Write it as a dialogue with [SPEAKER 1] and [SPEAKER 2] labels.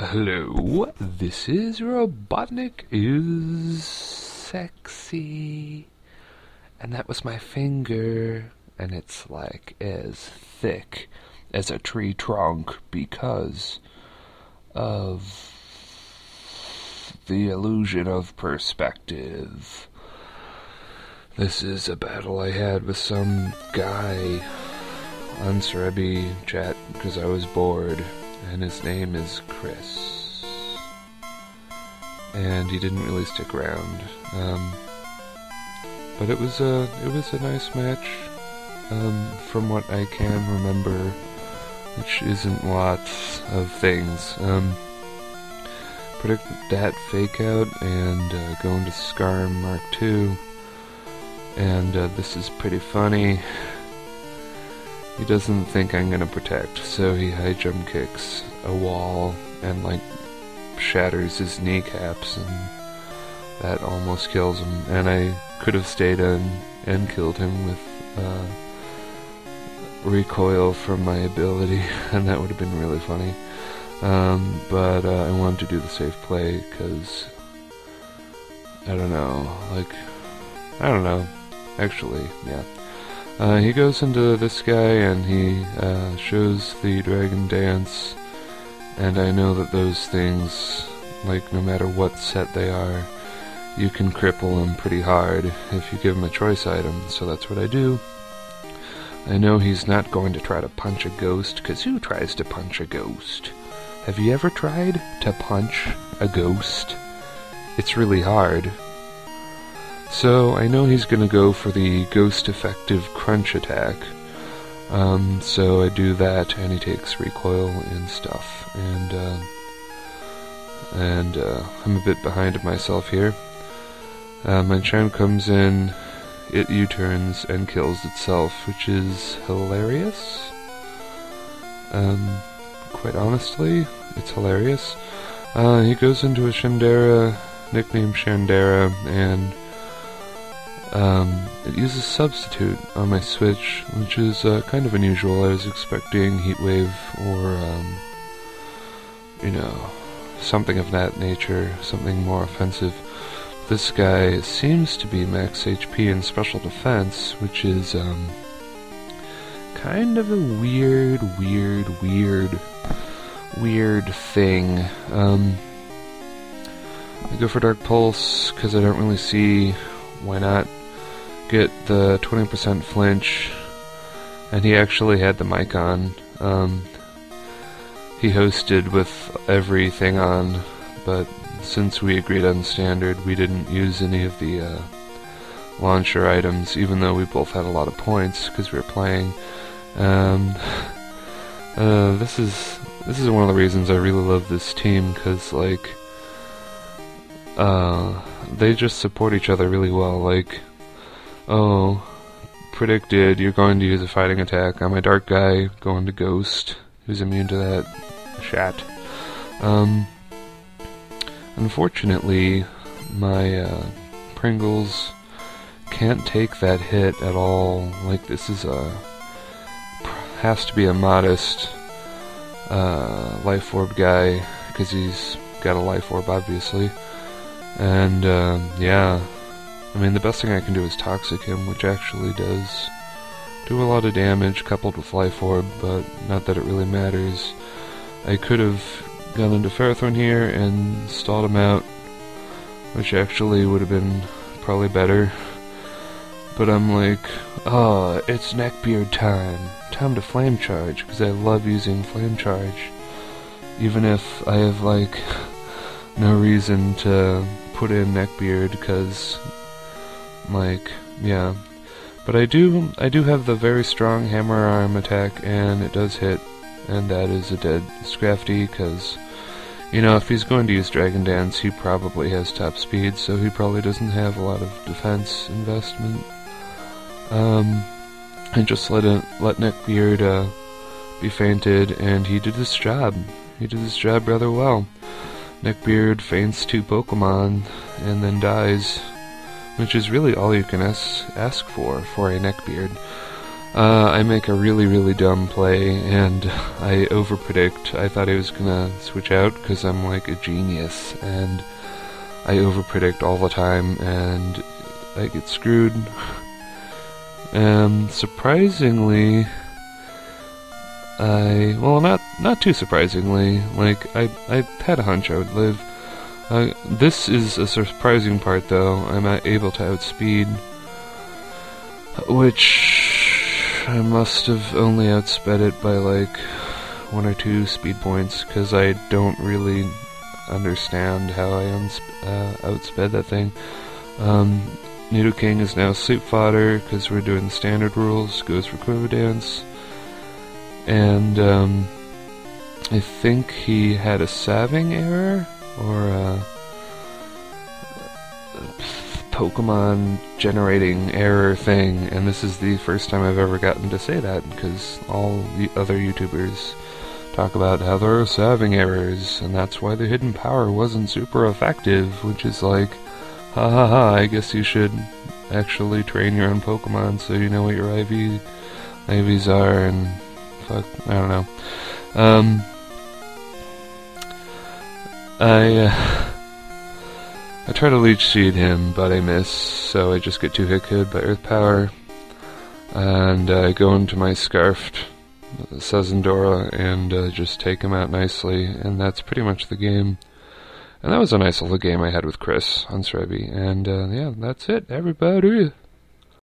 [SPEAKER 1] Hello, this is RobotnikIsSexy. And that was my finger, and it's like as thick as a tree trunk because of the illusion of perspective. This is a battle I had with some guy on Cerebi chat because I was bored, and his name is Chris. And he didn't really stick around. But it was a nice match, from what I can remember, which isn't lots of things. Predict that fake out and go into Scar Mark II, and this is pretty funny. He doesn't think I'm gonna protect, so he high jump kicks a wall and like shatters his kneecaps, and that almost kills him. And I could have stayed in and killed him with recoil from my ability, and that would have been really funny. But I wanted to do the safe play because I don't know. Actually, yeah. He goes into this guy and he shows the dragon dance, and I know that those things, like no matter what set they are, you can cripple him pretty hard if you give him a choice item, so that's what I do. I know he's not going to try to punch a ghost, because who tries to punch a ghost? Have you ever tried to punch a ghost? It's really hard. So I know he's going to go for the ghost effective crunch attack. So I do that, and he takes recoil and stuff. And I'm a bit behind myself here. My charm comes in, it U-turns and kills itself, which is hilarious. Quite honestly, it's hilarious. He goes into a Shandera, nicknamed Shandera, and it uses Substitute on my switch, which is kind of unusual. I was expecting Heatwave or, something of that nature, something more offensive. This guy seems to be max HP and special defense, which is kind of a weird thing. I go for Dark Pulse because I don't really see why not get the 20% flinch, and he actually had the mic on. He hosted with everything on, but since we agreed on standard, we didn't use any of the launcher items, even though we both had a lot of points because we were playing. This is one of the reasons I really love this team, because they just support each other really well. Like, oh, predicted you're going to use a fighting attack. I'm a dark guy going to ghost, who's immune to that shat. Unfortunately, my Pringles can't take that hit at all. Like, this is has to be a modest life orb guy, because he's got a life orb, obviously. And yeah, I mean, the best thing I can do is Toxic him, which actually does do a lot of damage coupled with life orb, but not that it really matters. I could have gone into Ferrothorn here and stalled him out, which actually would have been probably better. But I'm like, oh, it's Neckbeard time. Time to Flame Charge, because I love using Flame Charge. Even if I have, no reason to put in Neckbeard, because, yeah. But I do have the very strong Hammer Arm attack, and it does hit, and that is a dead Scrafty, because, if he's going to use Dragon Dance, he probably has top speed, so he probably doesn't have a lot of defense investment. I just let Neckbeard be fainted, and he did his job. He did his job rather well. Neckbeard faints 2 Pokemon, and then dies, which is really all you can ask for a Neckbeard. I make a really, really dumb play, and I overpredict. I thought I was gonna switch out, because I'm like a genius, and I overpredict all the time, and I get screwed. Surprisingly, well, not too surprisingly, like, I had a hunch I would live. This is a surprising part, though. I'm able to outspeed, which I must have only outsped it by like 1 or 2 speed points, because I don't really understand how I outsped that thing. Nidoking is now sleep fodder, because we're doing the standard rules, goes for Quiver Dance. And I think he had a saving error, or a Pokemon generating error thing, and this is the first time I've ever gotten to say that, because all the other YouTubers talk about how there are saving errors, and that's why the hidden power wasn't super effective, which is like, ha ha ha, I guess you should actually train your own Pokemon so you know what your IVs are, and fuck, I don't know. I try to Leech Seed him, but I miss, so I just get 2-hit KO'd by Earth Power, and I go into my Scarfed Sazendora and just take him out nicely, and that's pretty much the game. And that was a nice little game I had with Chris on Srebby, and yeah, that's it, everybody!